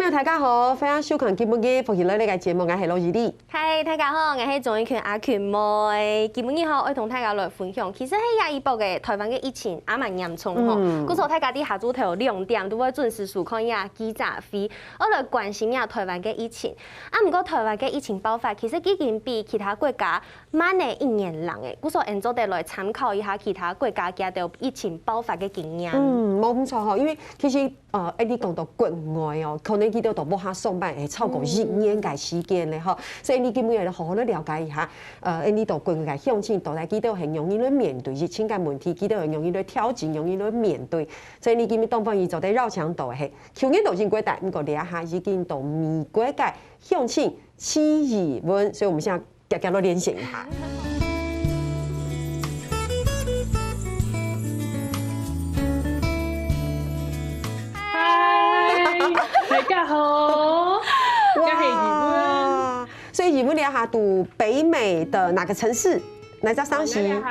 朋友大家好，欢迎收看今本嘅福喜乐呢个节目，我係羅怡麗。嗨，大家好，我係鍾意權阿權妹。今日好，我同大家來分享，其實喺廿一波嘅台灣嘅疫情也蠻嚴重吼。嗰時候大家啲下晝頭2點都會準時收看呀記者會，我來關心呀台灣嘅疫情。唔過台灣嘅疫情爆發，其實已經比其他國家慢嘅1年lang嘅。嗰時候人做哋來參考一下其他國家嘅到疫情爆發嘅經驗。冇錯吼，因為其實一啲講到國外哦，可能佢哋都冇下上班，係超過1年嘅時間咧吼，所以你今日要好好地了解一下，你到國外嘅鄉親到底幾多係容易去面對疫情嘅問題，幾多係容易去挑戰，容易去面對。所以你今日當番伊做啲繞牆道係，去年到進國大，唔過兩下已經到美國嘅鄉親市議員，所以我們現在夾夾落連線一下。大家好，我係怡文。所以怡文你下讀北美的哪個城市？哪隻省市？我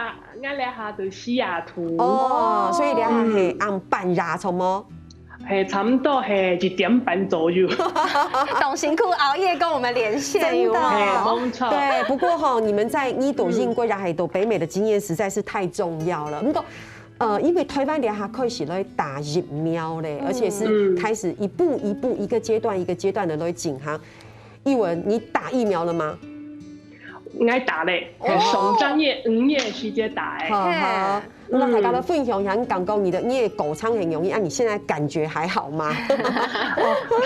下讀西雅圖。哦，所以你下係按半日錯麼？係差唔多係1點半左右。董辛苦熬夜跟我們連線，真的，冇錯。對，不過哈，你們在你讀英國，然後讀北美的經驗實在是太重要了。不過因為台灣兩下開始來打疫苗嘞，而且是開始一步一步、一個階段一個階段的來進行。怡文，你打疫苗了嗎？我打嘞，上正月5月時間打誒。好，那大家都分享一下，你剛剛你的狗倉很容易，你現在感覺還好嗎？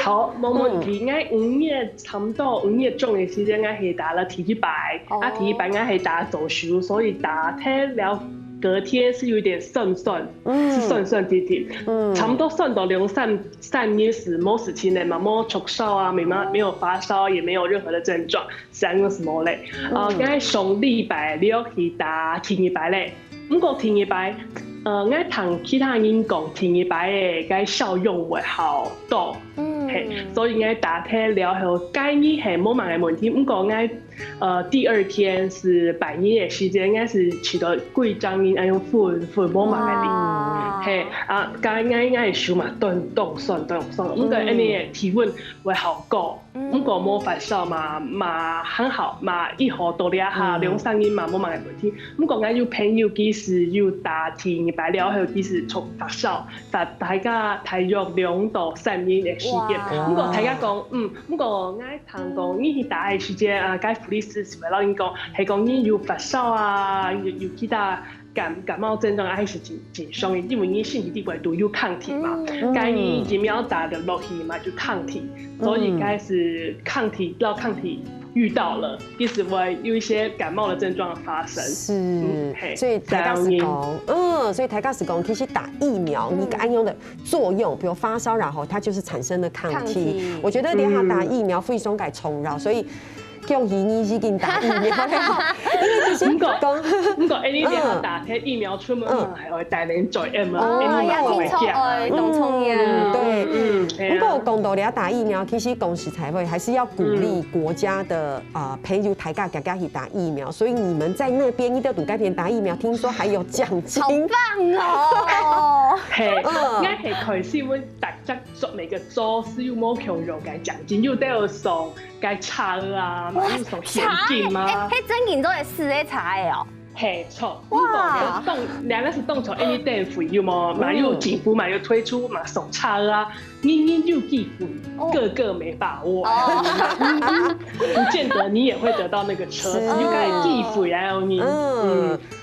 好，冇問題。我5月差唔多5月中嘅時間，我係打了第一排，第一排我係打早熟，所以打聽了。隔天是有點酸，是酸甜甜，差不多酸到3日時冇事情嘞嘛，冇發燒啊，沒有發燒，也沒有任何的症狀，3日是冇嘞。剛才上禮拜6去打第二排嘞，不過第二排，我同其他人講第二排嘅個效用會好多，所以我打聽了後，建議係冇乜嘅問題，不過我第二天是半夜的時間，我是去到貴章人用瞓冇乜嘅力，係剛我係想嘛凍酸，不過呢個體溫會好高，不過冇發燒嘛很好嘛，以後到了下2-3日嘛冇乜嘅問題，不過我有朋友幾時要打第二排了後幾時從發燒，大家大約2到3日嘅時間，不過大家講不過我同講你去打嘅時間該護理師是咪老人講係講你有發燒啊，有其他感冒症狀還是真傷嘅，因為你身體裡都有抗體嘛，該你疫苗打的落去嘛就抗體，所以該是抗體遇到了，其實會有一些感冒的症狀發生。是，所以大家是講，所以大家是講，其實打疫苗一個安用的作用，比如發燒，然後它就是產生了抗體。我覺得連下打疫苗非常該重要，所以。叫你已經打疫苗咧，因為其實唔過你哋打啲疫苗出門係會帶人做 M 啦，會驚凍瘡呀。對，不過講到你要打疫苗，其實公司才會還是要鼓勵國家的朋友大家去打疫苗，所以你們在那邊一定要讀該邊打疫苗，聽說還有獎金，好棒哦！係，我係開始會特質做每個州是有冇強弱嘅獎金，又都要送嘅茶啊。有送現金嗎？迄整件都係4個茶的哦。嘿，錯。哇！兩個是動從 any day 費有冇？嘛有政府嘛有推出嘛送茶啊，年就寄費，個沒把握。不見得你也會得到那個車，有該寄費啊你。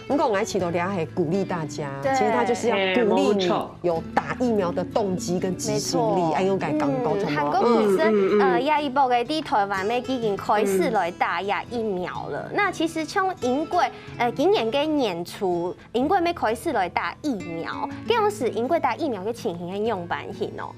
不過我喺前度咧係鼓勵大家，其實他就是要鼓勵你有打疫苗的動機跟執行力，按用該講溝通。韓國其實廿一波嘅啲台灣咩已經開始來打疫苗了。那其實從英國今年嘅年初，英國咩開始來打疫苗，嗰陣時英國打疫苗嘅情形係樣板型哦。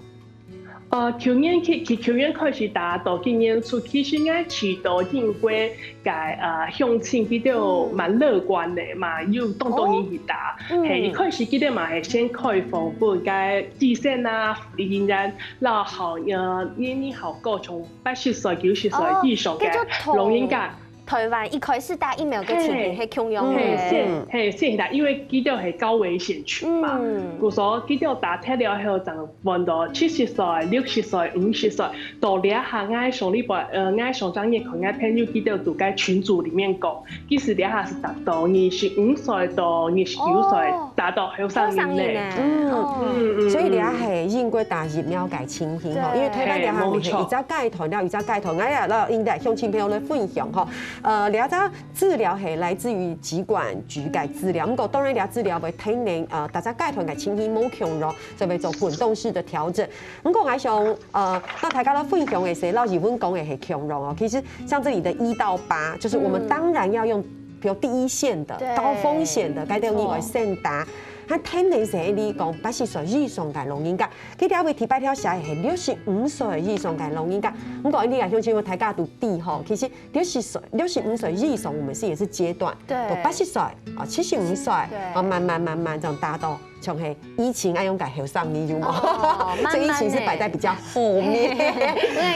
去年開始打到今年初，其實我去到英國嘅鄉親，佢都蠻樂觀嘅嘛，有當然去打。係一開始佢哋嘛係先開放本嘅基層啊、護理人員，然後年齡好高，從80歲、90歲以上嘅老人家。台湾一开始打疫苗嘅情形係強勇嘅，是啦，因为基到系高危险群嘛，故所基到打退了后，就问到70歲、60歲、50歲，到兩下挨上呢排挨上專業佢挨朋友基到就喺群組裡面講，其實兩下是達到25歲到29歲達到後生年嘅，所以兩下係應該打疫苗嘅情形吼，因為台灣兩下係一早戒團了，一早戒團，哎呀，嗱，應該向親朋友來分享吼，兩早治療係來自於疾管局嘅治療，不過當然兩治療為體能大家戒團嘅情形冇強弱，就會做滾動式的調整。不過我想那大家都分享嘅是，老師阮講嘅係強弱哦，其實像這裡的1到8，就是我們當然要用，比如第一線的、高風險的，該點你會先打。佢體能是你講80歲以上嘅老人家，佢哋會提白條寫係65歲以上嘅老人家。咁講你嚟講，我睇家讀地吼，其實65歲以上，我們是也是階段，到80歲75歲，慢慢這樣達到。像係疫情那種後生你有冇？這疫情是擺在比較後面，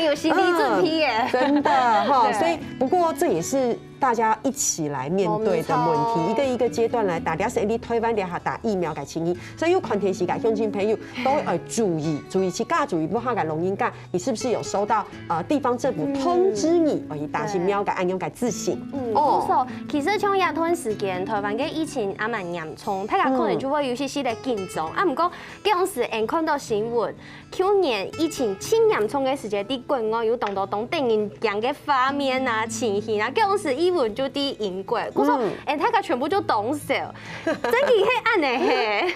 有心理準備耶，真的哈。所以不過這也是大家一起來面對的問題，一個一個階段來打。假設你台灣下打疫苗嘅情形，所以有全體時間鄉親朋友都要注意去加注意，不好嘅老人家，你是不是有收到地方政府通知你而打疫苗嘅安樣嘅自信？哦，其實像這段時間台灣嘅疫情也蠻嚴重，大家可能就會有些的緊張啊，唔過嗰陣時我看到新聞，去年疫情超嚴重嘅時節，啲國外有當到當電影樣嘅畫面啊、情形啊，嗰陣時英文就啲英國，我說大家全部就懂笑，真係係安尼係。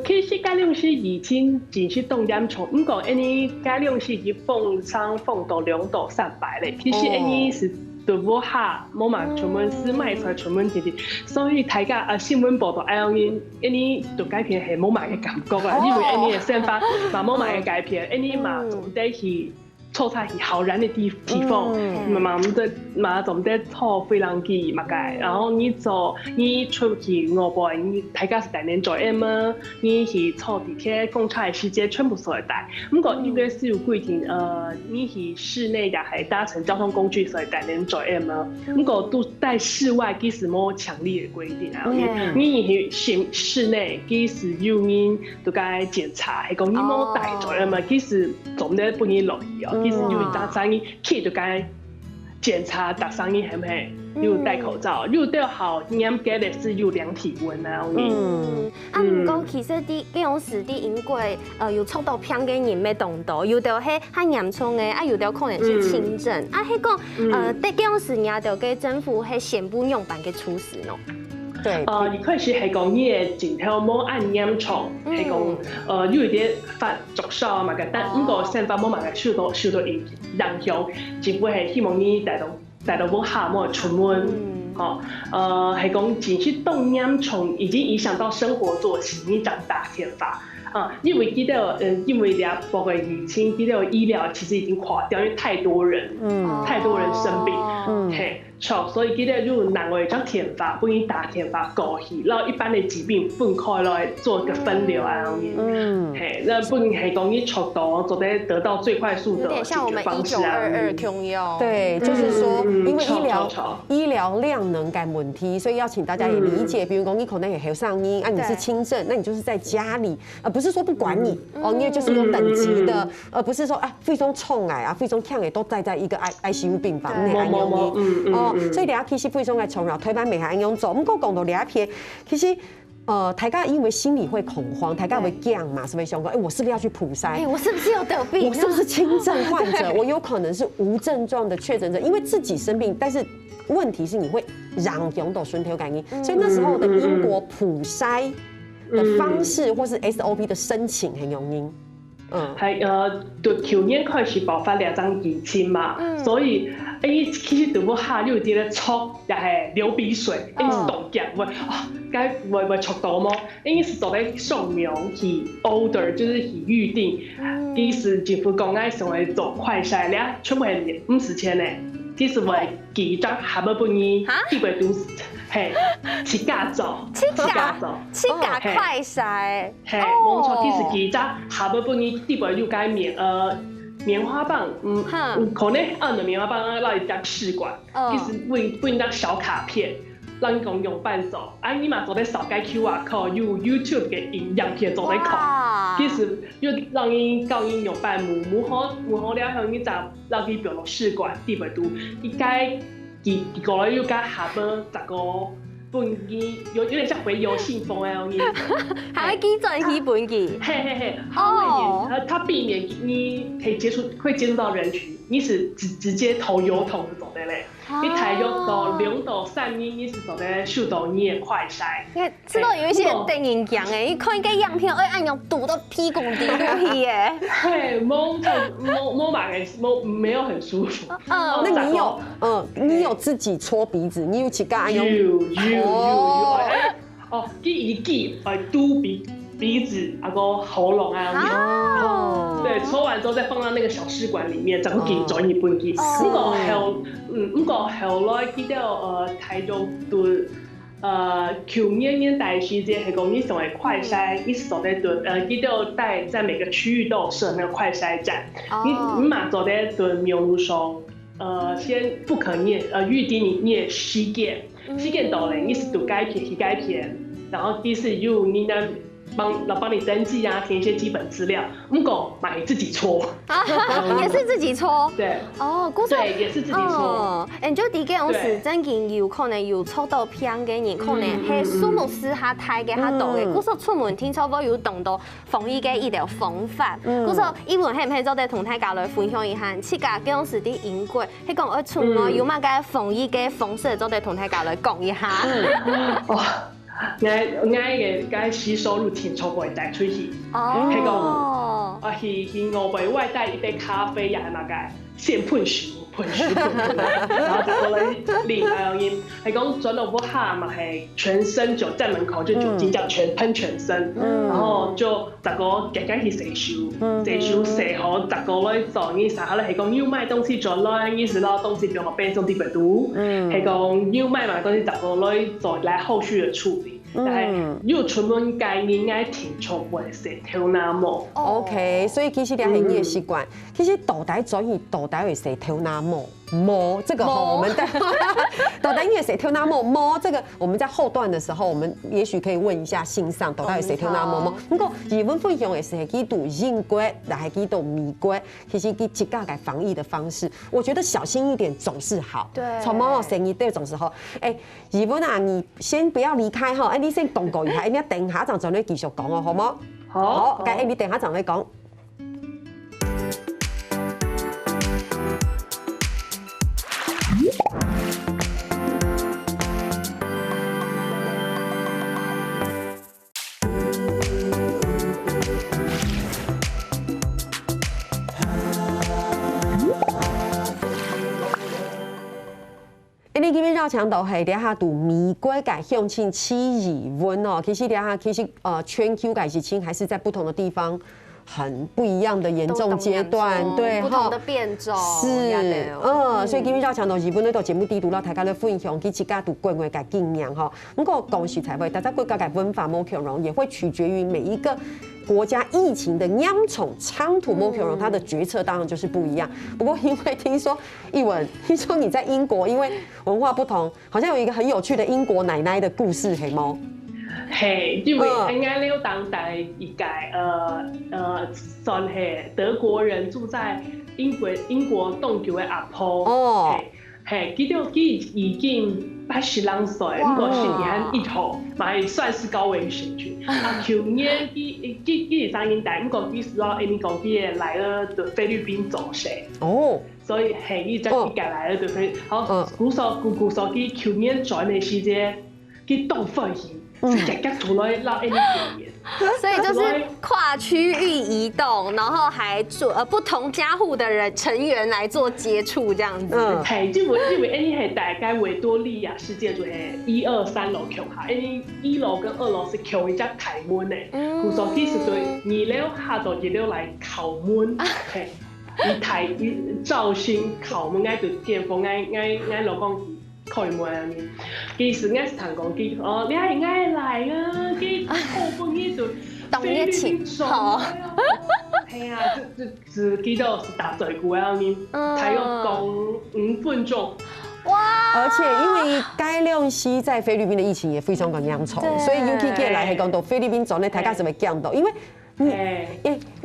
其實嗰兩是疫情真是當嚴重，唔過呢嗰兩是已經封到2到300咧，其實呢是。都無下，冇嘛全部是賣出來全部啲啲，所以大家新聞報道哎樣呢讀改片係冇買嘅感覺啦，因為呢嘅先發嘛冇買嘅改片，呢嘛總得去抽查去好燃的地方，嘛總得抽飛浪機嘛改，然後你出去外邊，你大家是帶年做 M 啊，你去坐地鐵、公車嘅時間全部所會帶，不過應該是有規定，你去室內也係搭乘交通工具所以帶年做 M 啊，不過都在室外其實冇強烈嘅規定啊，你去室內其實有人都該檢查，係講你冇帶做 M 啊，其實總得不你落去哦。其實有打生意，去就該檢查打生意係唔係有戴口罩，有戴好嚴格嘅是有量體溫啊。唔過其實啲嗰種時啲英國有觸到偏嘅人咩動作，有條係較嚴重嘅，有條可能是輕症，係講啲嗰種時也就嘅政府係宣布用版嘅措施咯。對，一開始係講你嘅症頭冇按嚴重，係講有一點發作燒啊嘛嘅，但唔過先發冇嘛嘅受到影響，政府係希望你帶到冇下冇出門，係講情緒動嚴重已經影響到生活作息，你長大天發。因為記得因為包括疫情，記得醫療其實已經垮掉，因為太多人生病，所以記得如果難為將天發，不如打天發過去，然後一般的疾病分開來做個分流啊，那不然係講你速度做得到最快速的解決方式啊。對，就是說，因為醫療量能嘅問題，所以要請大家也理解。比如講你可能有後生音，你是輕症，那你就是在家裡，不是說不管你，因為就是有等級的，而不是說肺中衝癌肺中嗆嘅都在一個 ICU 病房內安樣所以大家其實肺中嘅衝擾，台灣未係安樣做。不過講到兩片，其實大家因為心裡會恐慌，大家會驚嘛，是不是想講，我是不是要去普篩？我是不是有得病？我是不是輕症患者？我有可能是無症狀的確診者，因為自己生病，但是問題是你會讓用到順條感染，所以那時候的英國普篩的方式或是 SOP 的申請很容易。係就去年開始爆發兩張疫情嘛，所以其實都冇下有啲咧抽，又係流鼻水，是凍結會該會抽到麼？因是做咧上名去 order，就是去預定，其實政府講愛成為做快篩咧，全部係50錢咧，其實會幾張下半半年基本都係7架做，7架快篩，係冇錯，其實幾張下半半年基本要該免棉花棒，可能按的棉花棒让你当试管，其实不当小卡片。让你讲用伴手，你嘛做在扫该 QR code， 用 YouTube 嘅影片做在看，其实又让你教你用伴母好了后，你就让佢表落试管地不度，应该佢过来又加下晡10個本機，有點像回郵信封誒，你還會寄轉去本機，嘿，它避免你可以接觸到人群，你是直接投郵筒就走的嘞。你抬咗到2到3年，你是做在受到你的快篩。知道有一些電影講誒，你看一個樣片，按樣堵到屁股底落去誒。嘿，摸吧嘅，沒有很舒服。那你有自己搓鼻子，你有去干用？有。哦，記嘟鼻子，那個喉嚨啊，對，搓完之後再放到那個小試管裡面，再去轉日本機。不過後來記到台中對去年代時間係講你成為快篩，你是做在記到在每個區域都有設那個快篩站，你嘛做在苗路上，先不可逆預定你的體檢到了，你是讀該片，然後第四有你呢。幫你登記啊，填一些基本資料。不過買自己搓，也是自己搓。對，對，也是自己搓。就啲嘅種時真見有可能有搓到偏嘅人，可能係數目師下睇嘅下多嘅。嗰時出門聽錯波有動到防疫嘅一條方法。嗰時依門係唔係就得同大家來分享一下？切㗎嘅種時啲英國係講我出門有乜嘅防疫嘅方式，就得同大家來講一下。我洗手乳挺從外帶出去，係講去外帶一杯咖啡也係乜嘅，先噴水，然後就過來淋係講轉到不下嘛係全身酒，在門口就酒精這樣噴全身，然後就十個夾去洗手洗好，十個來做呢啥咧係講要買東西做來，意思攞東西俾我變成啲病毒，係講要買嘛東西十個來做來後續的處理。但係要出門街，你應該挺從會洗頭那麼。OK， 所以其實係你嘅習慣。其實倒帶轉移倒帶會洗頭那麼。摸這個我們在倒帶也洗頭那麼摸這個我們在後段的時候，我們也許可以問一下信上倒帶洗頭那麼摸。不過日本分享的是幾度英國，還幾度美國，其實幾個改防疫的方式，我覺得小心一點總是好。對，從貓生意對總是好。日本啊，你先不要離開哈，你先動過一下，你等下陣再嚟繼續講哦，好冇？好，你等下陣嚟講。你基本上強度係底下讀美國嘅向前起疑問哦，其實全球嘅疫情還是在不同的地方很不一樣的嚴重階段，對，不同的變種是，所以基本上強度日本呢度節目地圖啦，大家咧分享佢自家讀國外嘅經驗哈。不過講實在話，大家國家嘅文化冇可能，也會取決於每一個國家疫情的嚴重長途冇可能，它的決策當然就是不一樣。不過因為聽說一文，聽說你在英國，因為文化不同，好像有一個很有趣的英國奶奶的故事，係冇？係，因為應該呢個當代一屆算係德國人住在英國東橋嘅阿婆，係佢已經82歲，不過是年一頭，咪算是高危險群。去年佢3年代，不過佢是話你講佢來咗菲律賓走勢，所以係佢將佢改來咗對菲律賓。好，古說佢去年轉嘅時間，佢東肺炎。是夾夾出來讓 A 表演，所以就是跨區域移動，然後還不同家戶的成員來做接觸，這樣子。係，因為 A 係大概維多利亞世界就係1、2、3樓橋下，A 1樓跟2樓是橋一隻台門嘅，故所以是對2樓下到1樓來靠門，係，你肇慶靠門嗌對電風嗌老公。開門啊！其實我是同講佢，你係嗌嚟啊！佢後半夜就動一起，好。系啊，只记得是打嘴鼓啊，你才有讲5分钟。哇！而且因为该亮西在菲律宾的疫情也非常的严重，所以 UK 来係講到菲律賓做呢，大家怎麼降到？因為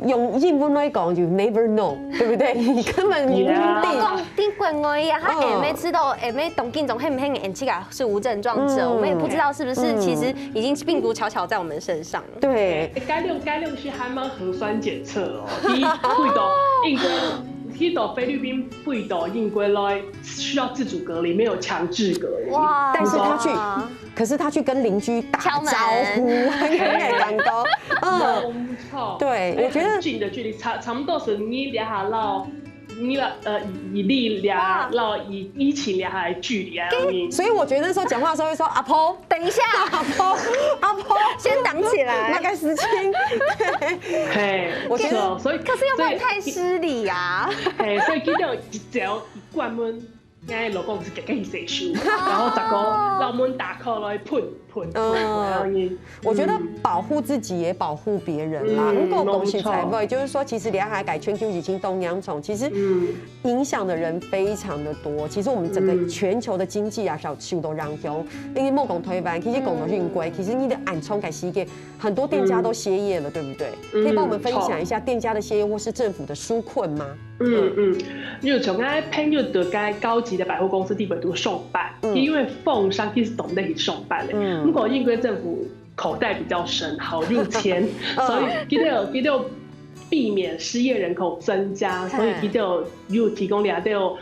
用英文來講就 never know， 對不對？你根本唔講啲國外呀，他也沒知道，也沒懂病種，很不很嚴氣啊，是無症狀者，我們也不知道是不是其實已經病毒悄悄在我們身上了。對，該亮西還蠻核酸檢測哦，第一會到英國。去到菲律賓背到英國來需要自主隔離，沒有強制隔離。哇！但是可是他去跟鄰居打招呼，很有感覺。沒錯。對，我覺得近的距離差不多是你兩下到以力兩到以1.5兩下的距離啊。所以我覺得那時候講話的時候會說阿婆，等一下，阿婆，先擋起來，大概10斤。嘿，我覺得，所以可是又不能太失禮呀。嘿，所以記得只要一關門。啱老公是自己洗手，然後10個老門打開來噴。我覺得保護自己也保護別人啦。如果恭喜財位，就是說其實兩海改全球疫情東洋蟲，其實影響的人非常的多。其實我們整個全球的經濟啊，受到影響。因為莫講推翻，其實講到運貴，其實你的暗衝改西嘅很多店家都歇業了，對不對？可以幫我們分享一下店家的歇業或是政府的紓困嗎？因為從啱朋友到間高級的百貨公司地位都上班，因為奉上其實懂得去上班咧。不過英國政府口袋比較深，好入錢，所以記得避免失業人口增加，所以記得有提供兩到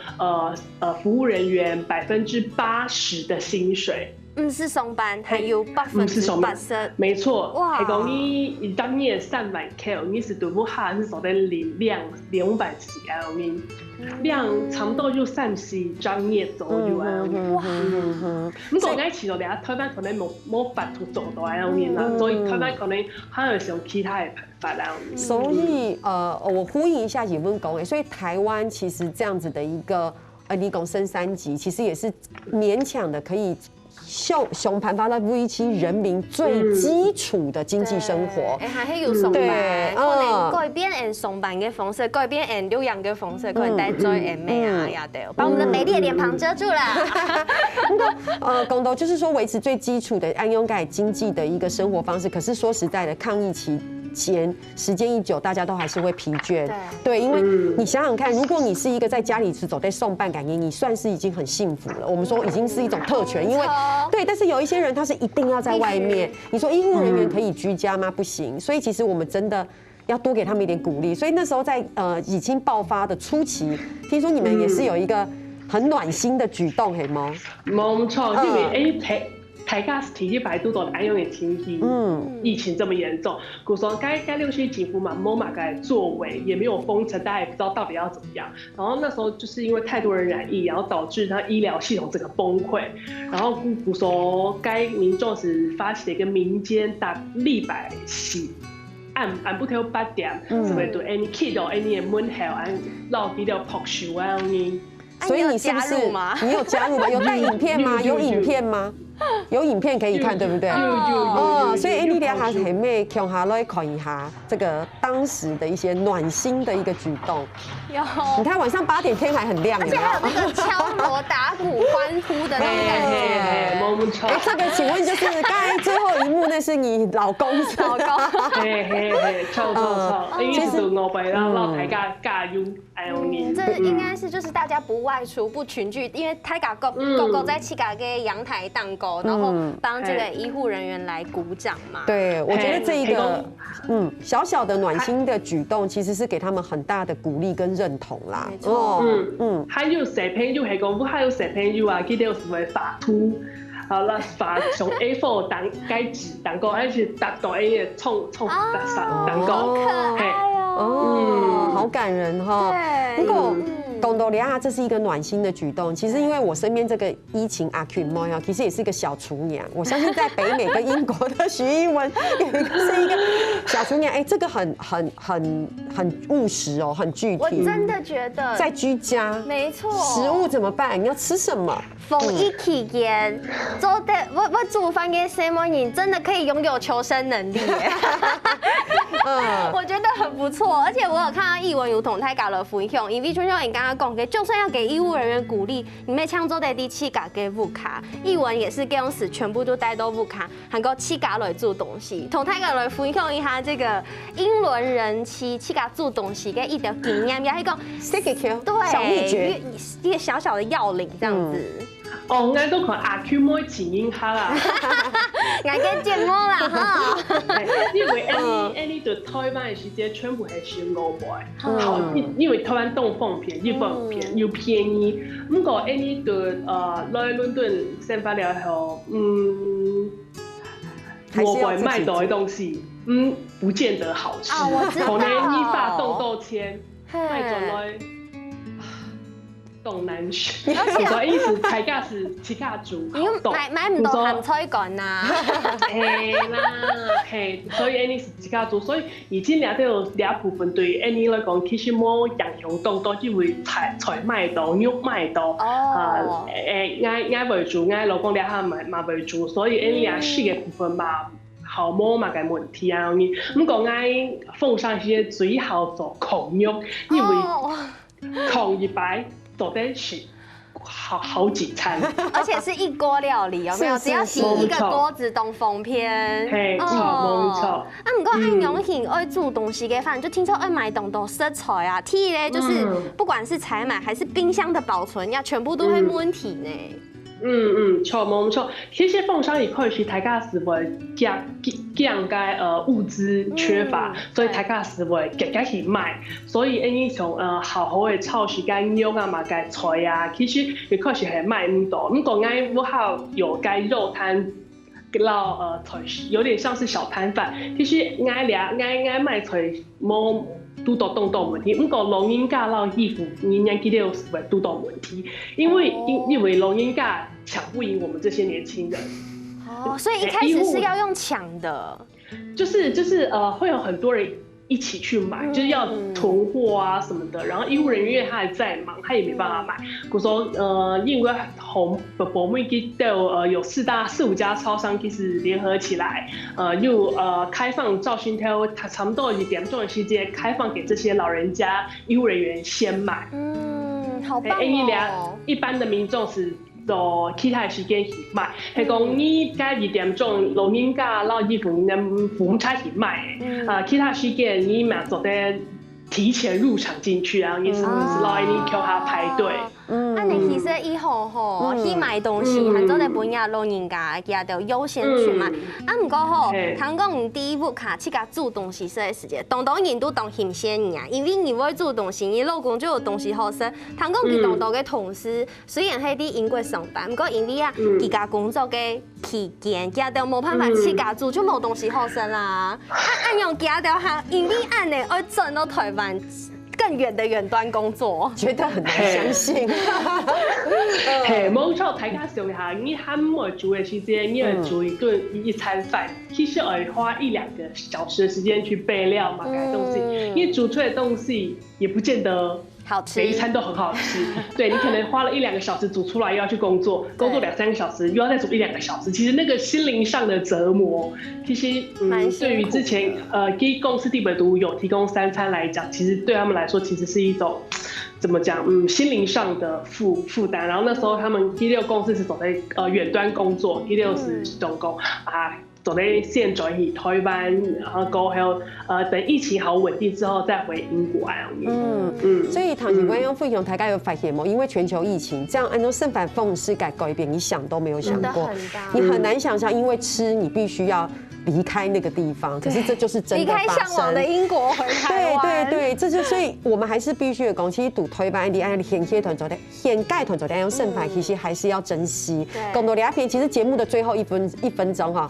服務人員80%的薪水。唔是上班，還有80%。沒錯，係講你一張月300 K， 你是對不下是做得240 L 呢，量差不多就30張月左右啊。咁講緊遲到你台灣可能冇法度做到 L 呢啦，所以台灣可能還有用其他的辦法啦。所以我呼應一下葉問講，所以台灣其實這樣子的一個你講升3級，其實也是勉強的可以。熊盤發到維持人民最基礎的經濟生活，還係要上班，可能改變人上班嘅方式，改變人療養嘅方式，可能帶做 MA 啊，也對，把我們的美麗的臉龐遮住了。講到就是說維持最基礎的安永改經濟的一個生活方式，可是說實在的，抗疫期間時間一久，大家都還是會疲倦。對，因為你想想看，如果你是一個在家裡是走在上班感覺，你算是已經很幸福了。我們說已經是一種特權，因為對，但是有一些人他是一定要在外面。你說醫護人員可以居家嗎？不行。所以其實我們真的要多給他們一點鼓勵。所以那時候在疫情爆發的初期，聽說你們也是有一個很暖心的舉動，係嗎？冇錯，因為大家提起百度到安永的情形，疫情這麼嚴重，古說該6區政府嘛冇乜嘅作為，也沒有封城，大家也不知道到底要怎麼樣。然後那時候就是因為太多人染疫，然後導致他醫療系統整個崩潰。然後古說該民眾是發起了一個民間立百是按不到8點，是為對 any kid 或 any 嘅門口按落幾條撲樹啊咁。所以你是不是你有加入嗎？有帶影片嗎？有影片嗎？有影片可以看，對不對？有。所以你哋還係咩看下來看一下這個當時的一些暖心的一個舉動。有。你看晚上8點天還很亮，而且還有那個敲鑼打鼓歡呼的那種感覺。冇錯。哎，這個請問就是剛才最後一幕，那是你老公？老公。錯。因為是我為讓大家加油。這應該是就是大家不外出不群聚，因為大家個在自家嘅陽台當狗，然後幫這個醫護人員來鼓掌嘛。對，我覺得這一個小小的暖心的舉動，其實是給他們很大的鼓勵跟認同啦。還有小朋友係講，我還有小朋友啊，記得有什麼畫圖，好啦，畫從 A4 當該紙當個，而且搭到 A 嘅衝當個，好可愛哦，好感人哈。不過講到咧，這是一個暖心的舉動。其實因為我身邊這個疫情阿 Q 貓呀，其實也是一個小廚娘。我相信在北美跟英國的徐藝文有一個是一個小廚娘。哎，這個很務實哦，很具體。我真的覺得在居家，沒錯。食物怎麼辦？你要吃什麼？防疫期間做的我煮飯嘅什麼人真的可以擁有求生能力。我觉得很不错，而且我有看到艺文有同泰家的分享，因为就像你刚刚讲的，就算要给医务人员鼓励，你们抢走的第七家给舞卡，艺文也是公司全部都带到舞卡，还够七家来做东西。同泰家来分享一下这个英伦人妻七家做东西的一条经验，也是讲 secret 对小秘诀，一个小小的要领这样子。哦，我都看阿 Q 妹前因哈啦，俺跟节目啦哈，因为any 的台湾的时间全部是先5倍，好，因为台湾东方便，日本便又便宜，不过 any 的来伦敦先发了后，5倍卖到的东西，不见得好吃，可能一发冻豆签卖转来。懂难选，所以意思大家是自家煮，买唔到鹹菜乾呐。嘿啦，嘿，所以 any 是自家煮，所以而且俩都有兩部分對 any 來講，其實冇影響當多，因為菜買到，肉買到，嗌為主，嗌老公俩嘛為主，所以 any 啊四個部分嘛。好冇嘛嘅問題啊，咁講嗌奉上些最好做控肉，因為控一擺。做的是好几餐，而且是一锅料理，有没有？只要洗一个锅子当封片，嘿，没错。啊，不过按用型爱煮东西嘅饭，就听说爱买东多食材啊，替咧就是不管是采买还是冰箱的保存呀，全部都会问题呢。錯冇錯。其實奉上一塊是大家是會降嘅物資缺乏，所以大家是會夾去買。所以呢種好好嘅超市嘅肉啊嘛嘅菜啊，其實一塊是係賣唔到。咁講啱我好有嘅肉攤。到菜有點像是小攤販，其實嗌賣菜冇拄到東東問題，不過老人家撈衣服，人家記得有是會拄到問題，因為老人家搶不贏我們這些年輕人。哦，所以一開始是要用搶的，就是會有很多人。一起去買，就是要囤貨啊什麼的。然後醫務人員因為他還在忙，他也沒辦法買。我說因為我們有4、5家超商其實聯合起來，又開放照心條，他差不多1點鐘的時間開放給這些老人家醫務人員先買。好棒哦！一般的民眾是。到其他時間去買，係講你加2點鐘老人家攞衣服，你唔差去買嘅。其他時間你咪做得提前入場進去，然後你是攞你叫他排隊。你其實以後吼去買東西，很多的本地老人家佢就優先去買。唔過吼，聽講你第一步卡去家煮東西嘅時間，當人都當新鮮人，因為你會煮東西，你老公就有東西好食。聽講佢當嘅同事雖然喺啲英國上班，唔過因為啊，佢家工作嘅期間，佢就冇辦法去家煮，就冇東西好食啦。按用佢就行，因為按呢要轉到台灣。更遠的遠端工作，覺得很難相信。係冇錯，大家想下，你喊我煮的時間，你要煮一餐飯，其實要花1-2個小時的時間去備料嘛，改東西，你煮出來的東西也不見得。好吃，每一餐都很好吃。對，你可能花了1-2個小時煮出來，又要去工作2-3個小時，又要再煮1-2個小時。其實那個心靈上的折磨，其實對於之前給公司地北讀有提供3餐來講，其實對他們來說，其實是一種怎麼講？心靈上的負擔。然後那時候他們第6公司是走在遠端工作，第6是總工啊。走在現轉移台灣，然後過後等疫情好穩定之後再回英國啊。所以唐警官要分享大家有發現嗎？因為全球疫情，這樣按照盛反鳳式改變，你想都沒有想過，你很難想象，因為吃你必須要離開那個地方，可是這就是真的發生。離開嚮往的英國回台灣。對，這就所以我們還是必須講，其實讀台灣的按現階段做的現階段做的用盛反，其實還是要珍惜。更多兩片，其實節目的最後一分鐘哈，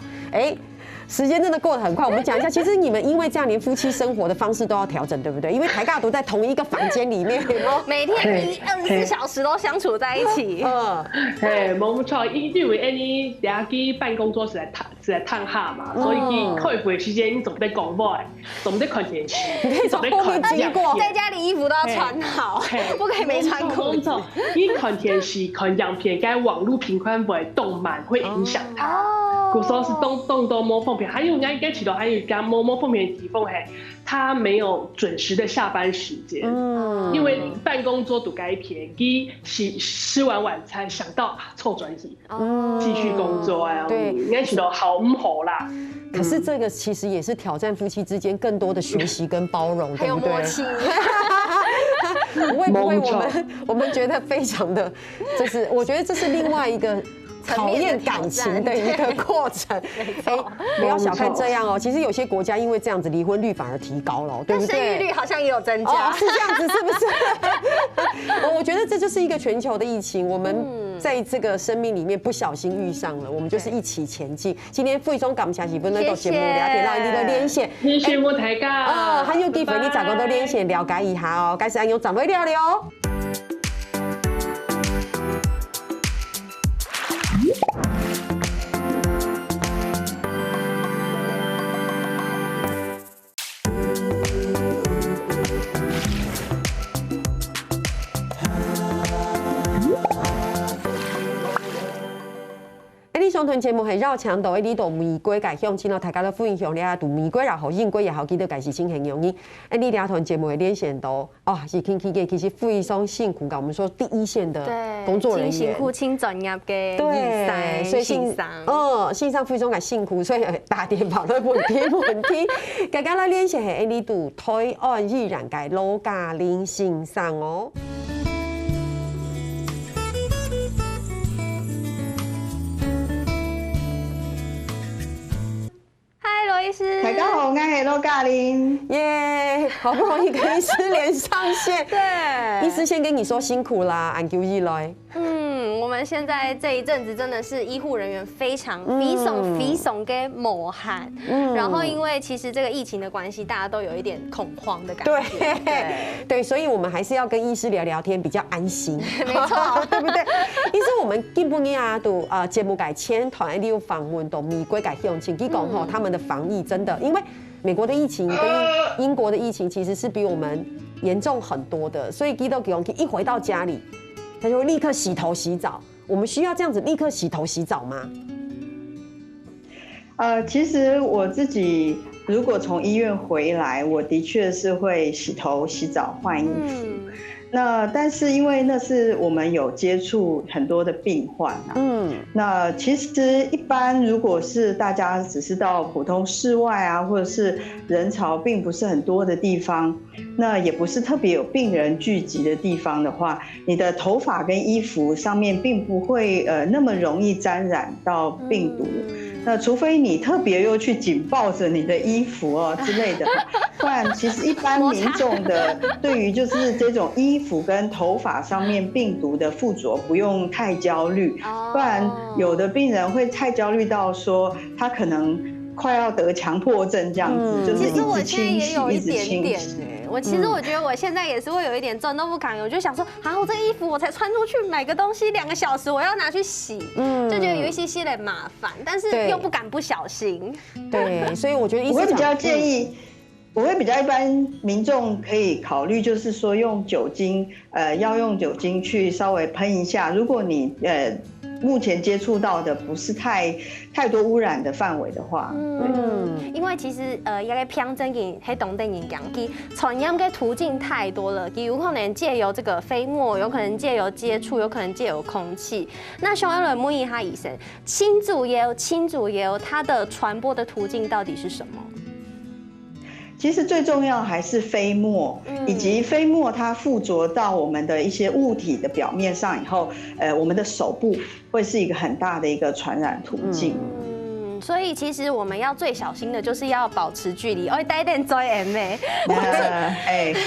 時間真的過得很快。我們講一下，其實你們因為這樣，連夫妻生活的方式都要調整，對不對？因為大家都在同一個房間裡面，每天24小時都相處在一起。冇錯，因為你等下去辦公桌是來探下嘛，所以去開會時間你總得講話，總得看電視，你可以從後面經過。在家裡衣服都要穿好，不可以沒穿褲子。你看電視、看樣片，該網絡頻寬會動漫會影響它。古时候是动都摸缝片，还有应该起头还有跟摸缝片的地方嘿，他没有准时的下班时间，因为办公桌堵该便宜，吃完晚餐想到凑转椅，继续工作啊，对，应该起头好唔好啦。可是这个其实也是挑战夫妻之间更多的学习跟包容，对不对？还有默契。不会，我们觉得非常的，就是我觉得这是另外一个考验感情的一个过程。不要小看这样哦，其实有些国家因为这样子，离婚率反而提高了，对不对？生育率好像也有增加，是这样子，是不是？我觉得这就是一个全球的疫情，我们在这个生命里面不小心遇上了，我们就是一起前进。今天傅中感谢是分那个节目聊天，让你的连线，连线我抬杠，还有机会你咋个都连线了解一下哦，该是按用长辈聊聊。上团节目系绕墙道，呢度玫瑰介向前咯，大家都分享了度玫瑰也好，燕瑰也好，记得介是真很容易。呢两团节目的连线到是轻轻嘅，其实非常辛苦噶。我们说第一线的工作人员，辛苦、轻专业嘅，对，所以线上非常嘅辛苦，所以打电话来问题。大家来连线系呢度台湾依然嘅罗嘉玲先生哦。医师，大家好，我是罗嘉玲。耶，好不容易跟医师连上线。对，医师先跟你说辛苦啦，按久以来。我们现在这一阵子真的是医护人员非常非常给猛喊，然后因为其实这个疫情的关系，大家都有一点恐慌的感觉。对，所以我们还是要跟医师聊聊天，比较安心。没错，对不对？医师，我们基本上都节目改前团你有访问到美国改向前，去讲吼他们的防疫真的，因为美国的疫情跟英国的疫情其实是比我们严重很多的，所以基督教一回到家里，他就会立刻洗头洗澡。我们需要这样子立刻洗头洗澡吗？其实我自己如果从医院回来，我的确是会洗头、洗澡、换衣服。那但是因为那是我们有接触很多的病患啊，那其实一般如果是大家只是到普通室外啊，或者是人潮并不是很多的地方，那也不是特别有病人聚集的地方的话，你的头发跟衣服上面并不会那么容易沾染到病毒。那除非你特别又去紧抱着你的衣服哦之类的，不然其实一般民众的对于就是这种衣服跟头发上面病毒的附着不用太焦虑，不然有的病人会太焦虑到说他可能快要得强迫症这样子，就是一直清洗一直清洗。其实我觉得我现在也是会有一点震都不敢，我就想说，我这个衣服我才穿出去买个东西2个小时，我要拿去洗，就觉得有一些的麻烦，但是又不敢不小心。对，所以我觉得我会比较建议。我会比较一般民众可以考虑，就是说用酒精，要用酒精去稍微喷一下。如果你目前接触到的不是太多污染的范围的话，因为其实一个偏真嘅喺当地人讲，佢传染嘅途径太多了，佢有可能借由这个飞沫，有可能借由接触，有可能借由空气。那想要来问一下医生，亲组也有它的传播的途径到底是什么？其实最重要还是飞沫，以及飞沫它附着到我们的一些物体的表面上以后，我们的手部会是一个很大的一个传染途径。所以其实我们要最小心的就是要保持距离，带点遮掩的，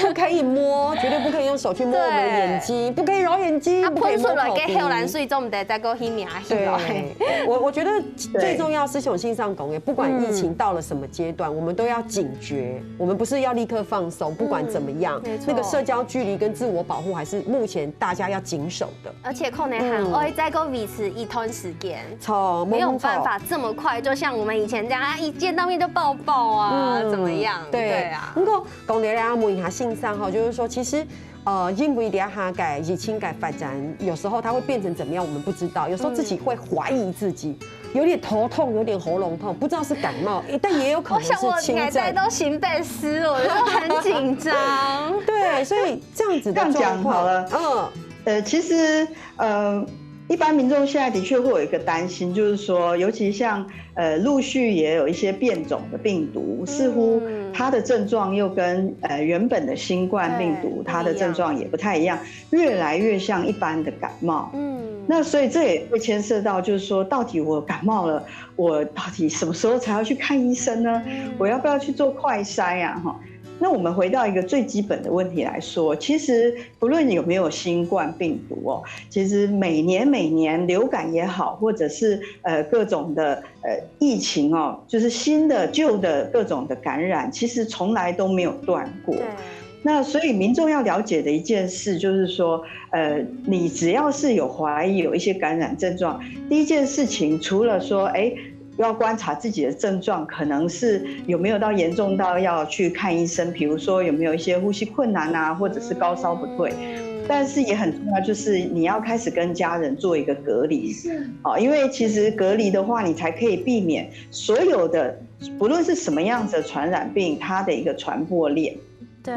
不可以摸，绝对不可以用手去摸我们的眼睛，不可以揉眼睛，不可以摸口鼻。黑蓝水中得再go黑名。对，我觉得最重要是从心上讲，不管疫情到了什么阶段，我们都要警觉，我们不是要立刻放松，不管怎么样，那个社交距离跟自我保护还是目前大家要谨守的。而且可能还再go维持一段时间，没有办法这么快。就像我们以前这样，一见到面就抱抱啊，怎么样？对啊。不过讲到来问一下信上哈，就是说其实因为俩哈改疫情改发展，有时候它会变成怎么样，我们不知道。有时候自己会怀疑自己，有点头痛，有点喉咙痛，不知道是感冒，但也有可能是轻症。我想我奶奶都心被撕，我就很紧张。对，所以这样子的状况，好了，其实一般民众现在的确会有一个担心，就是说，尤其像陆续也有一些变种的病毒，似乎它的症状又跟原本的新冠病毒它的症状也不太一样，越来越像一般的感冒。那所以这也会牵涉到，就是说，到底我感冒了，我到底什么时候才要去看医生呢？我要不要去做快筛啊？哈。那我们回到一个最基本的问题来说，其实不论有没有新冠病毒哦，其实每年流感也好，或者是各种的疫情哦，就是新的旧的各种的感染，其实从来都没有断过。那所以民众要了解的一件事就是说，你只要是有怀疑有一些感染症状，第一件事情除了说，要观察自己的症状，可能是有没有到严重到要去看医生，比如说有没有一些呼吸困难啊，或者是高烧不退。但是也很重要，就是你要开始跟家人做一个隔离，因为其实隔离的话，你才可以避免所有的不论是什么样子的传染病，它的一个传播链。对，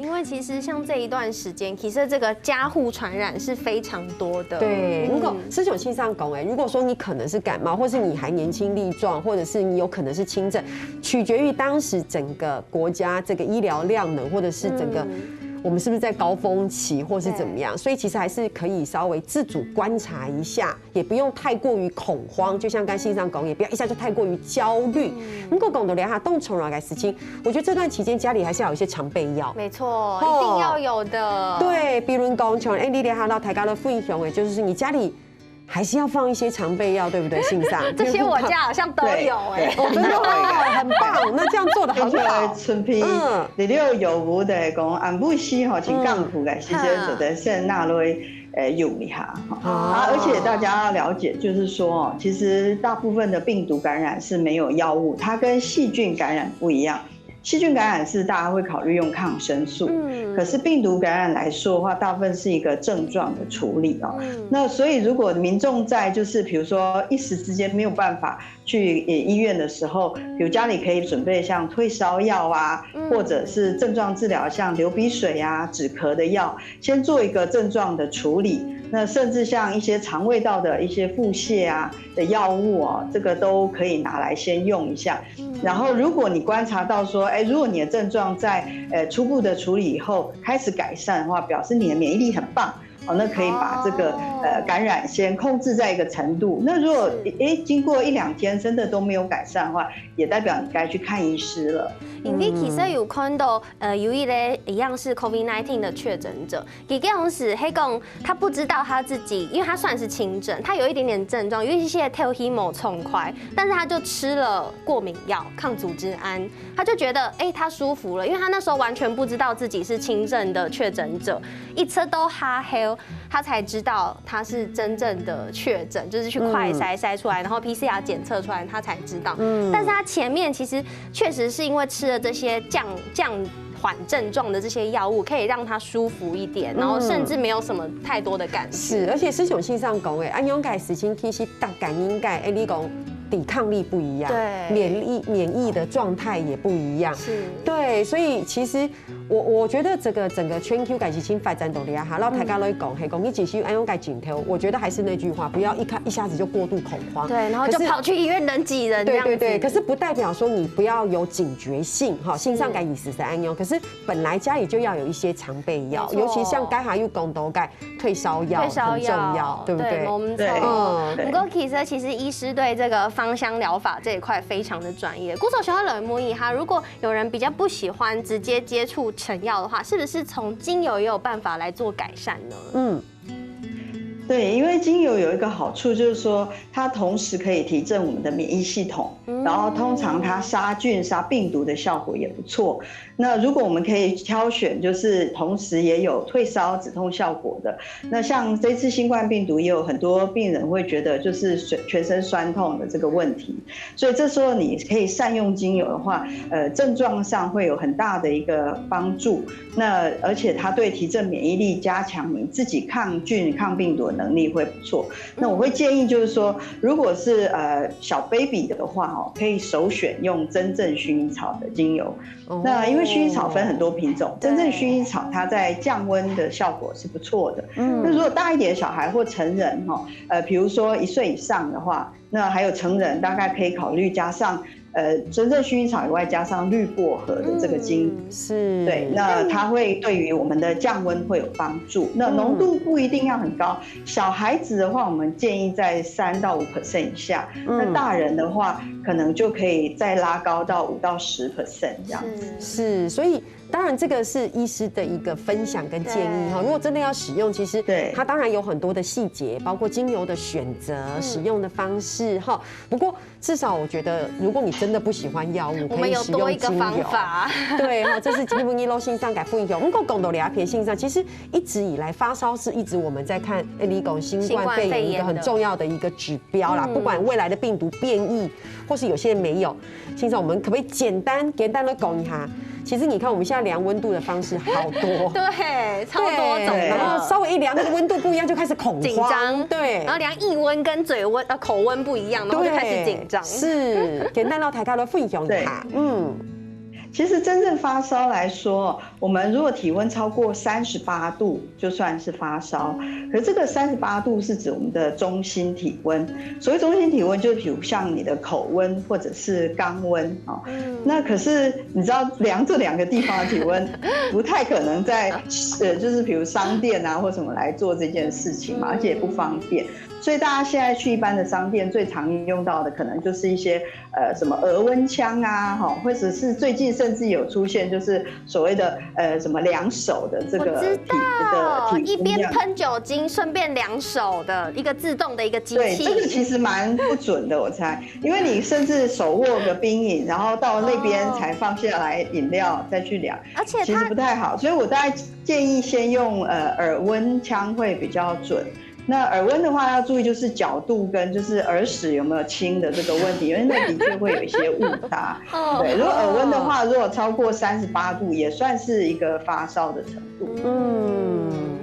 因为其实像这一段时间，其实这个家户传染是非常多的。对，如果施炅气上讲，如果说你可能是感冒，或是你还年轻力壮，或者是你有可能是轻症，取决于当时整个国家这个医疗量能，或者是整个我们是不是在高峰期，或是怎么样？所以其实还是可以稍微自主观察一下，也不用太过于恐慌。就像刚信上讲，也不要一下就太过于焦虑。如果讲到两下动宠了改事情，我觉得这段期间家里还是要有一些常备药。没错，一定要有的。对，比如讲像你两下到台高的分享，就是你家里还是要放一些常备药，对不对？信上这些我家好像都有真的很棒。那这样做的好不好？春批第六有无的讲，安布西哈请降苦的时间就在圣纳瑞用一下而且大家要了解，就是说其实大部分的病毒感染是没有药物，它跟细菌感染不一样。细菌感染是大家会考虑用抗生素，可是病毒感染来说的话，大部分是一个症状的处理哦。那所以如果民众在就是比如说一时之间没有办法去医院的时候，比如家里可以准备像退烧药啊，或者是症状治疗像流鼻水啊、止咳的药，先做一个症状的处理。那甚至像一些肠胃道的一些腹泻啊的药物哦，这个都可以拿来先用一下。然后如果你观察到说，如果你的症状在初步的处理以后开始改善的话，表示你的免疫力很棒。那可以把这个感染先控制在一个程度。那如果经过1-2天真的都没有改善的话，也代表你该去看医师了。因为其实有看到有一类一样是 COVID-19 的确诊者，给当时黑讲他不知道他自己，因为他算是轻症，他有一点点症状，有一些跳 hemo 痛快，但是他就吃了过敏药抗组织胺，他就觉得他舒服了，因为他那时候完全不知道自己是轻症的确诊者，一测都哈黑。他才知道他是真正的确诊，就是去快筛出来，然后 PCR 检测出来，他才知道。但是他前面其实确实是因为吃了这些降缓症状的这些药物，可以让他舒服一点，然后甚至没有什么太多的感觉。是，而且施炅信上讲按勇改时间其实大感应该你讲抵抗力不一样，对，免疫的状态也不一样，是，对，所以其实我觉得这个整个全球改事情发展到了哈，然后大家来讲，系讲你只是按勇改镜头，我觉得还是那句话，不要一下子就过度恐慌，对，然后就跑去医院人挤人，对，可是不代表说你不要有警觉性哈，性上改以时在按用，可是本来家里就要有一些常备药，尤其像该还有讲到该退烧药很重要，对不对？对，不过其实医师对这个芳香疗法这一块非常的专业。古手想要冷摸一哈，如果有人比较不喜欢直接接触成药的话，是不是从精油也有办法来做改善呢？对，因为精油有一个好处，就是说它同时可以提振我们的免疫系统，然后通常它杀菌、杀病毒的效果也不错。那如果我们可以挑选，就是同时也有退烧止痛效果的，那像这次新冠病毒也有很多病人会觉得就是全身酸痛的这个问题，所以这时候你可以善用精油的话，症状上会有很大的一个帮助。那而且它对提振免疫力、加强你自己抗菌、抗病毒的能力会不错。那我会建议就是说，如果是小 baby 的话哦，可以首选用真正薰衣草的精油。那因为薰衣草分很多品种，真正薰衣草它在降温的效果是不错的。那如果大一点的小孩或成人哈，比如说1岁以上的话，那还有成人大概可以考虑加上。真正薰衣草以外，加上绿薄荷的这个精，是，对，那它会对于我们的降温会有帮助。那浓度不一定要很高，小孩子的话，我们建议在3到5% 以下。那大人的话，可能就可以再拉高到5到10% 这样子。是，所以。当然，这个是医师的一个分享跟建议哈。如果真的要使用，其实它当然有很多的细节，包括精油的选择、使用的方式哈。不过至少我觉得，如果你真的不喜欢药物，我们有多一个方法。对哈，这是今天一路线上改分享。我们讲到两篇线上，其实一直以来发烧是一直我们在看你讲新冠肺炎一个很重要的一个指标啦。不管未来的病毒变异，或是有些人没有，线上我们可不可以简单的讲一下？其实你看，我们现在量温度的方式好多，对，超多种，然后稍微一量那个温度不一样，就开始恐慌、紧张，对，然后量腋温跟嘴温、口温不一样，然后就开始紧张。是，简单到大家都分享一下，其实真正发烧来说，我们如果体温超过38度，就算是发烧。可是这个38度是指我们的中心体温。所谓中心体温，就比如像你的口温或者是肛温啊。那可是你知道量这2个地方的体温，不太可能在就是比如商店啊或什么来做这件事情嘛，而且也不方便。所以大家现在去一般的商店，最常用到的可能就是一些什么额温枪啊，或者是最近甚至有出现就是所谓的什么量手的这个一边喷酒精顺便量手的一个自动的一个机器。对，这个其实蛮不准的，我猜，因为你甚至手握个冰饮，然后到那边才放下来饮料再去量，而且其实不太好。所以我大概建议先用耳温枪会比较准。那耳温的话要注意，就是角度跟就是耳屎有没有清的这个问题，因为那的确会有一些误差。对，如果耳温的话，如果超过38度，也算是一个发烧的程度。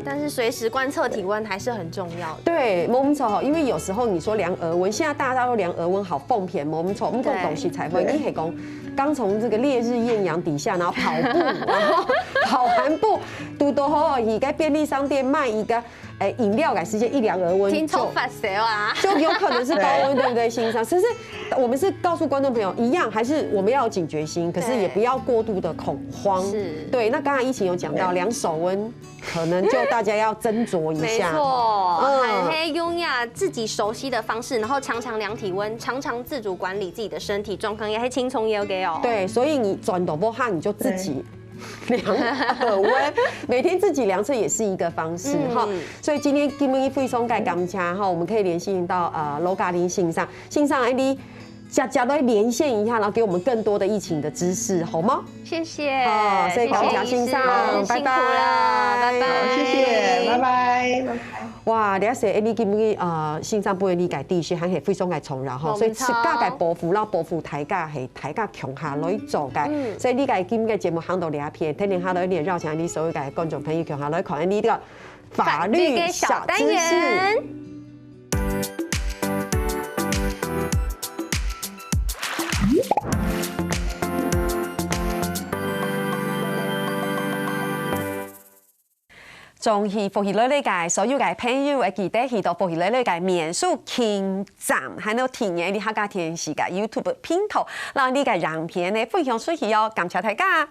但是随时观测体温还是很重要的。对，没错，因为有时候你说量额温，现在大家都量额温好奉骗，没错，我们讲东西才会，你系讲刚从这个烈日艳阳底下，然后跑步，然后跑完步，嘟嘟好，而家便利商店卖一个。饮料改时间一量额温，听从发烧啊，就有可能是高温，对不对？欣赏，其实我们是告诉观众朋友一样，还是我们要有警觉心，可是也不要过度的恐慌。是，对。那刚才疫情有讲到量手温，可能就大家要斟酌一下。没错，很黑优雅自己熟悉的方式，然后常常量体温，常常自主管理自己的身体状况，也还轻松也 OK 哦。对，所以你转抖波汗，你就自己。量耳温，每天自己量测也是一个方式哈。所以今天金门一非松钙感掐哈，我们可以联系到Loga林信上你家都连线一下，然后给我们更多的疫情的知识，好吗？谢谢，所以感谢信上，拜拜，拜拜，谢谢，拜拜，拜拜。哇，你说你今日线上不会理解地区，还系非常嘅重要吼，所以出价嘅保护，然后保护大家系大家强下来做嘅，所以你嘅今嘅节目行到两片，听听下来一点绕墙，你所有嘅观众朋友强下来看你的法律小单元。中意福喜女呢界所有嘅朋友會記得去到福喜女呢界面書傾站，喺度填嘅啲客家電視嘅 YouTube 片頭，讓呢個影片呢分享出去哦，感謝大家。